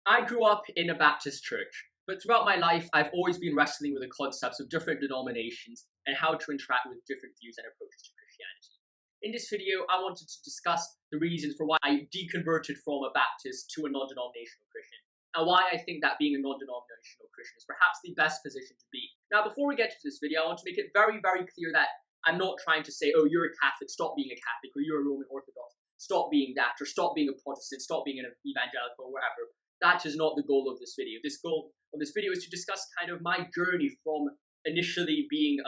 I grew up in a Baptist church, but throughout my life, I've always been wrestling with the concepts of different denominations and how to interact with different views and approaches to Christianity. In this video, I wanted to discuss the reasons for why I deconverted from a Baptist to a non-denominational Christian, and why I think that being a non-denominational Christian is perhaps the best position to be. Now, before we get to this video, I want to make it very, very clear that I'm not trying to say, oh, you're a Catholic, stop being a Catholic, or you're a Roman Orthodox, stop being that, or stop being a Protestant, stop being an evangelical, or whatever. That is not the goal of this video. This goal of this video is to discuss kind of my journey from initially being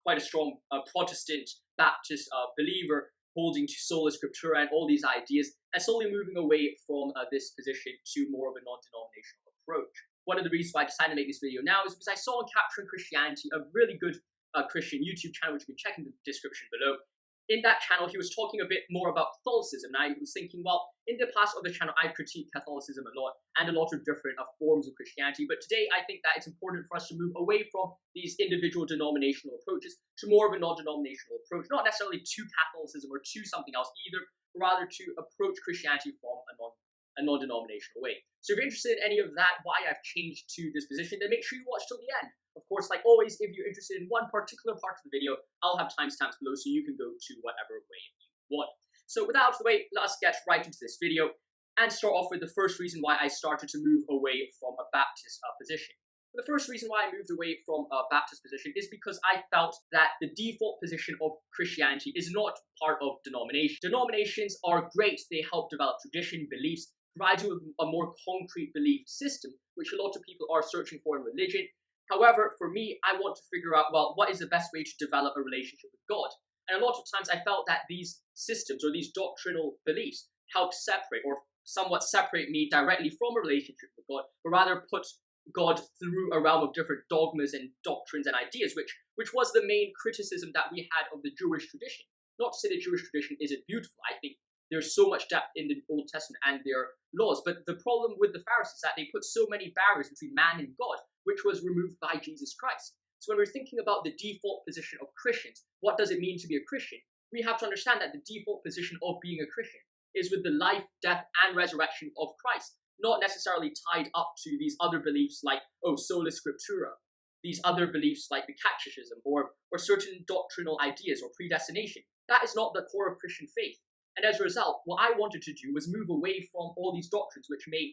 quite a strong Protestant Baptist believer, holding to sola scriptura and all these ideas, and slowly moving away from this position to more of a non-denominational approach. One of the reasons why I decided to make this video now is because I saw on Capturing Christianity a really good Christian YouTube channel, which you can check in the description below. In that channel, he was talking a bit more about Catholicism, and I was thinking, well, in the past of the channel, I critique Catholicism a lot, and a lot of different forms of Christianity, but today I think that it's important for us to move away from these individual denominational approaches to more of a non-denominational approach, not necessarily to Catholicism or to something else either, but rather to approach Christianity from a non-denominational way. So if you're interested in any of that, why I've changed to this position, then make sure you watch till the end. Of course, like always, if you're interested in one particular part of the video, I'll have timestamps below so you can go to whatever way you want. So without out of the way, let's get right into this video and start off with the first reason why I started to move away from a Baptist position. The first reason why I moved away from a Baptist position is because I felt that the default position of Christianity is not part of denomination. Denominations are great. They help develop tradition, beliefs, provide you with a more concrete belief system, which a lot of people are searching for in religion. However, for me, I want to figure out, well, what is the best way to develop a relationship with God? And a lot of times I felt that these systems or these doctrinal beliefs help separate or somewhat separate me directly from a relationship with God, but rather put God through a realm of different dogmas and doctrines and ideas, which was the main criticism that we had of the Jewish tradition. Not to say the Jewish tradition isn't beautiful. I think there's so much depth in the Old Testament and their laws, but the problem with the Pharisees is that they put so many barriers between man and God, which was removed by Jesus Christ. So when we're thinking about the default position of Christians, what does it mean to be a Christian? We have to understand that the default position of being a Christian is with the life, death, and resurrection of Christ, not necessarily tied up to these other beliefs like, oh, sola scriptura, these other beliefs like the catechism or certain doctrinal ideas or predestination. That is not the core of Christian faith. And as a result, what I wanted to do was move away from all these doctrines which may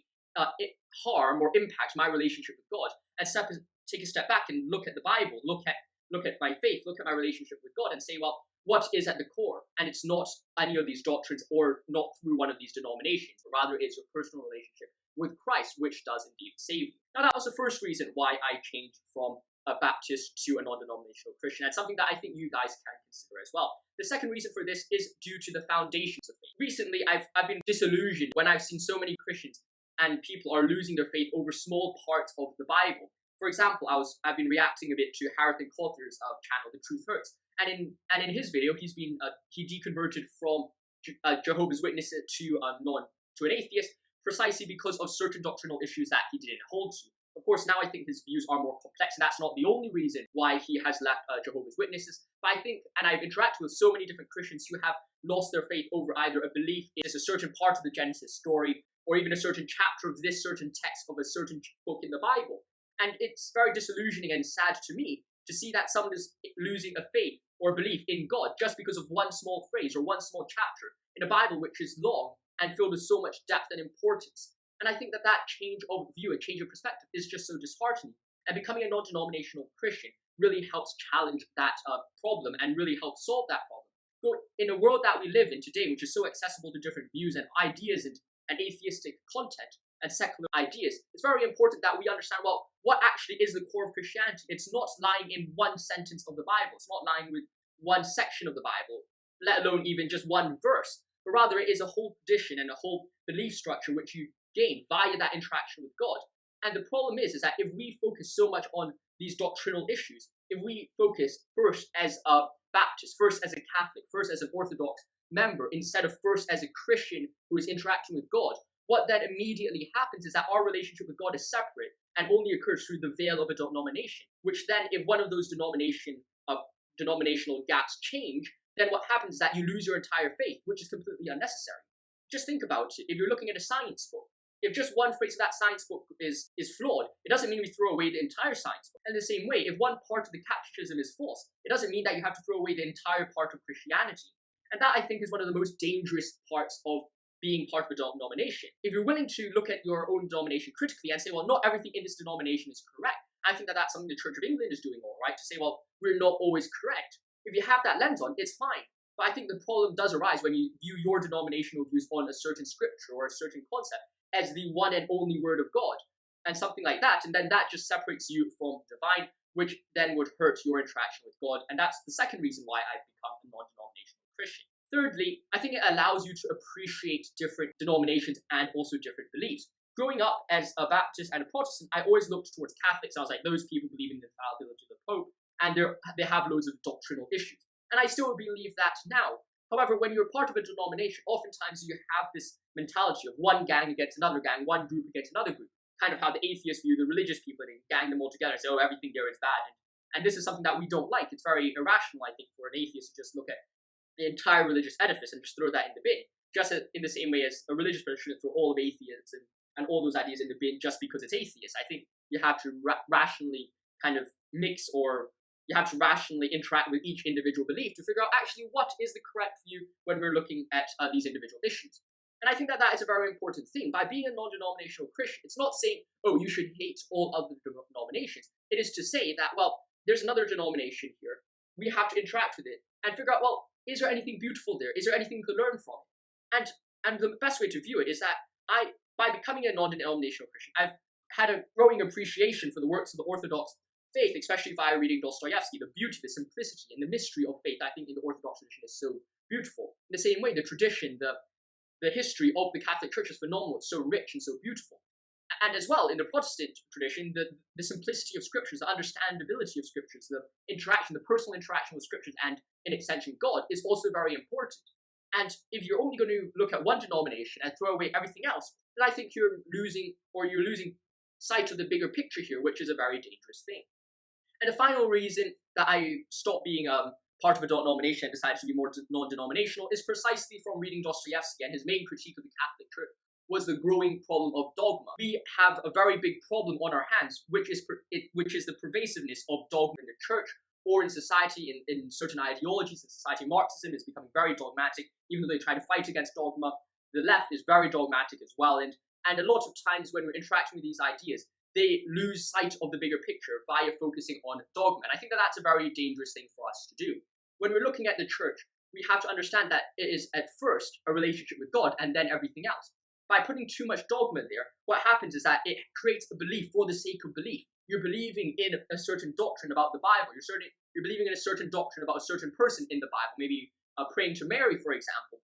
harm or impact my relationship with God, and take a step back and look at the Bible, look at my faith, look at my relationship with God, and say, well, what is at the core? And it's not any of these doctrines or not through one of these denominations, but rather it's your personal relationship with Christ, which does indeed save you. Now, that was the first reason why I changed from a Baptist to a non-denominational Christian, and something that I think you guys can consider as well. The second reason for this is due to the foundations of faith. Recently, I've been disillusioned when I've seen so many Christians and people are losing their faith over small parts of the Bible. For example, I've been reacting a bit to Harrison Cotter's channel, The Truth Hurts, and in his video, he deconverted from Jehovah's Witness to an atheist precisely because of certain doctrinal issues that he didn't hold to. Of course, now I think his views are more complex, and that's not the only reason why he has left Jehovah's Witnesses. But I think, and I've interacted with so many different Christians who have lost their faith over either a belief in a certain part of the Genesis story, or even a certain chapter of this certain text of a certain book in the Bible. And it's very disillusioning and sad to me to see that someone is losing a faith or belief in God just because of one small phrase or one small chapter in a Bible which is long and filled with so much depth and importance. And I think that change of view, a change of perspective, is just so disheartening. And becoming a non-denominational Christian really helps challenge that problem and really helps solve that problem. So in a world that we live in today, which is so accessible to different views and ideas and atheistic content and secular ideas, it's very important that we understand, well, what actually is the core of Christianity? It's not lying in one sentence of the Bible. It's not lying with one section of the Bible, let alone even just one verse. But rather, it is a whole tradition and a whole belief structure which you gain via that interaction with God. And the problem is that if we focus so much on these doctrinal issues, if we focus first as a Baptist, first as a Catholic, first as an Orthodox member, instead of first as a Christian who is interacting with God, what then immediately happens is that our relationship with God is separate and only occurs through the veil of a denomination, which then, if one of those denominational gaps change, then what happens is that you lose your entire faith, which is completely unnecessary. Just think about it. If you're looking at a science book, if just one phrase of that science book is flawed, it doesn't mean we throw away the entire science book. And in the same way, if one part of the catechism is false, it doesn't mean that you have to throw away the entire part of Christianity. And that, I think, is one of the most dangerous parts of being part of a denomination. If you're willing to look at your own denomination critically and say, well, not everything in this denomination is correct, I think that that's something the Church of England is doing all right, to say, well, we're not always correct. If you have that lens on, it's fine. But I think the problem does arise when you view your denominational views on a certain scripture or a certain concept as the one and only word of God, and something like that, and then that just separates you from the divine, which then would hurt your interaction with God, and that's the second reason why I've become a non-denominational Christian. Thirdly, I think it allows you to appreciate different denominations and also different beliefs. Growing up as a Baptist and a Protestant, I always looked towards Catholics. I was like, those people believe in the infallibility of the Pope, and they have loads of doctrinal issues. And I still believe that now. However, when you're part of a denomination, oftentimes you have this mentality of one gang against another gang, one group against another group. Kind of how the atheists view the religious people, and they gang them all together and say, oh, everything there is bad. And this is something that we don't like. It's very irrational, I think, for an atheist to just look at the entire religious edifice and just throw that in the bin. Just in the same way as a religious person shouldn't throw all of atheism and all those ideas in the bin just because it's atheist. I think you have to rationally kind of mix, or you have to rationally interact with each individual belief to figure out actually what is the correct view when we're looking at these individual issues. And I think that that is a very important thing. By being a non-denominational Christian, it's not saying, oh, you should hate all other denominations. It is to say that, well, there's another denomination here. We have to interact with it and figure out, well, is there anything beautiful there? Is there anything we could learn from it? And the best way to view it is that by becoming a non-denominational Christian, I've had a growing appreciation for the works of the Orthodox faith, especially via reading Dostoevsky. The beauty, the simplicity, and the mystery of faith, I think, in the Orthodox tradition is so beautiful. In the same way, the tradition, the history of the Catholic Church is phenomenal. It's so rich and so beautiful. And as well, in the Protestant tradition, the simplicity of scriptures, the understandability of scriptures, the interaction, the personal interaction with scriptures, and in extension, God, is also very important. And if you're only going to look at one denomination and throw away everything else, then I think you're losing sight of the bigger picture here, which is a very dangerous thing. And the final reason that I stopped being part of a denomination and decided to be more non-denominational is precisely from reading Dostoevsky, and his main critique of the Catholic Church was the growing problem of dogma. We have a very big problem on our hands, which is the pervasiveness of dogma in the church or in society, in certain ideologies. In society, Marxism is becoming very dogmatic. Even though they try to fight against dogma, the left is very dogmatic as well. And a lot of times when we're interacting with these ideas, they lose sight of the bigger picture via focusing on dogma. And I think that that's a very dangerous thing for us to do. When we're looking at the church, we have to understand that it is at first a relationship with God and then everything else. By putting too much dogma there, what happens is that it creates a belief for the sake of belief. You're believing in a certain doctrine about the Bible. You're believing in a certain doctrine about a certain person in the Bible, maybe praying to Mary, for example.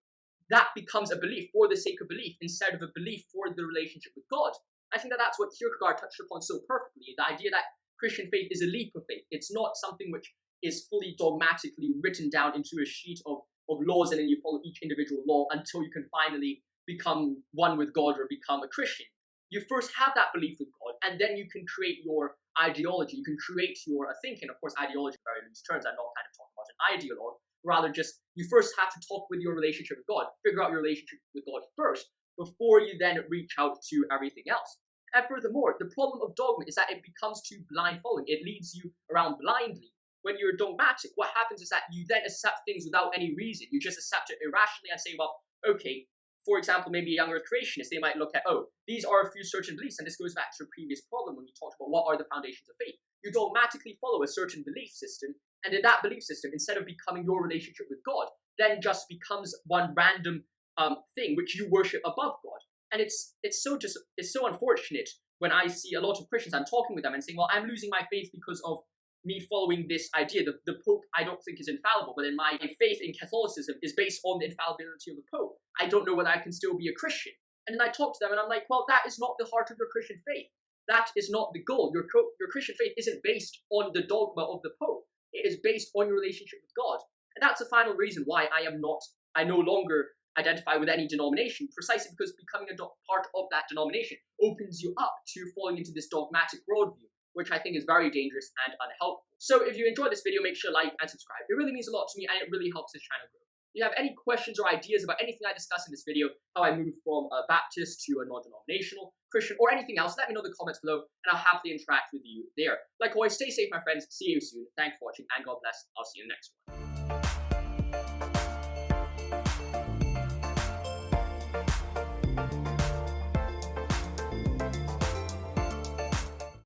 That becomes a belief for the sake of belief instead of a belief for the relationship with God. I think that that's what Kierkegaard touched upon so perfectly, the idea that Christian faith is a leap of faith. It's not something which is fully dogmatically written down into a sheet of laws and then you follow each individual law until you can finally become one with God or become a Christian. You first have that belief with God, and then you can create your ideology, you can create your thinking. Of course, ideology in very loose terms. I'm not kind of talking about an ideologue. Rather, just you first have to talk with your relationship with God, figure out your relationship with God first, before you then reach out to everything else. And furthermore, the problem of dogma is that it becomes too blind following. It leads you around blindly. When you're dogmatic, what happens is that you then accept things without any reason. You just accept it irrationally and say, well, okay, for example, maybe a younger creationist, they might look at, oh, these are a few certain beliefs, and this goes back to a previous problem when we talked about what are the foundations of faith. You dogmatically follow a certain belief system, and in that belief system, instead of becoming your relationship with God, then just becomes one random thing which you worship above God. And it's so unfortunate when I see a lot of Christians, I'm talking with them and saying, well, I'm losing my faith because of me following this idea. The Pope, I don't think, is infallible, but in my faith in Catholicism is based on the infallibility of the Pope. I don't know whether I can still be a Christian. And then I talk to them and I'm like, well, that is not the heart of your Christian faith. That is not the goal. Your Christian faith isn't based on the dogma of the Pope. It is based on your relationship with God. And that's the final reason why I no longer identify with any denomination, precisely because becoming a part of that denomination opens you up to falling into this dogmatic worldview, which I think is very dangerous and unhelpful. So if you enjoyed this video, make sure to like and subscribe. It really means a lot to me and it really helps this channel grow. If you have any questions or ideas about anything I discussed in this video, how I moved from a Baptist to a non-denominational Christian, or anything else, let me know in the comments below, and I'll happily interact with you there. Like always, stay safe, my friends. See you soon. Thanks for watching, and God bless. I'll see you in the next one.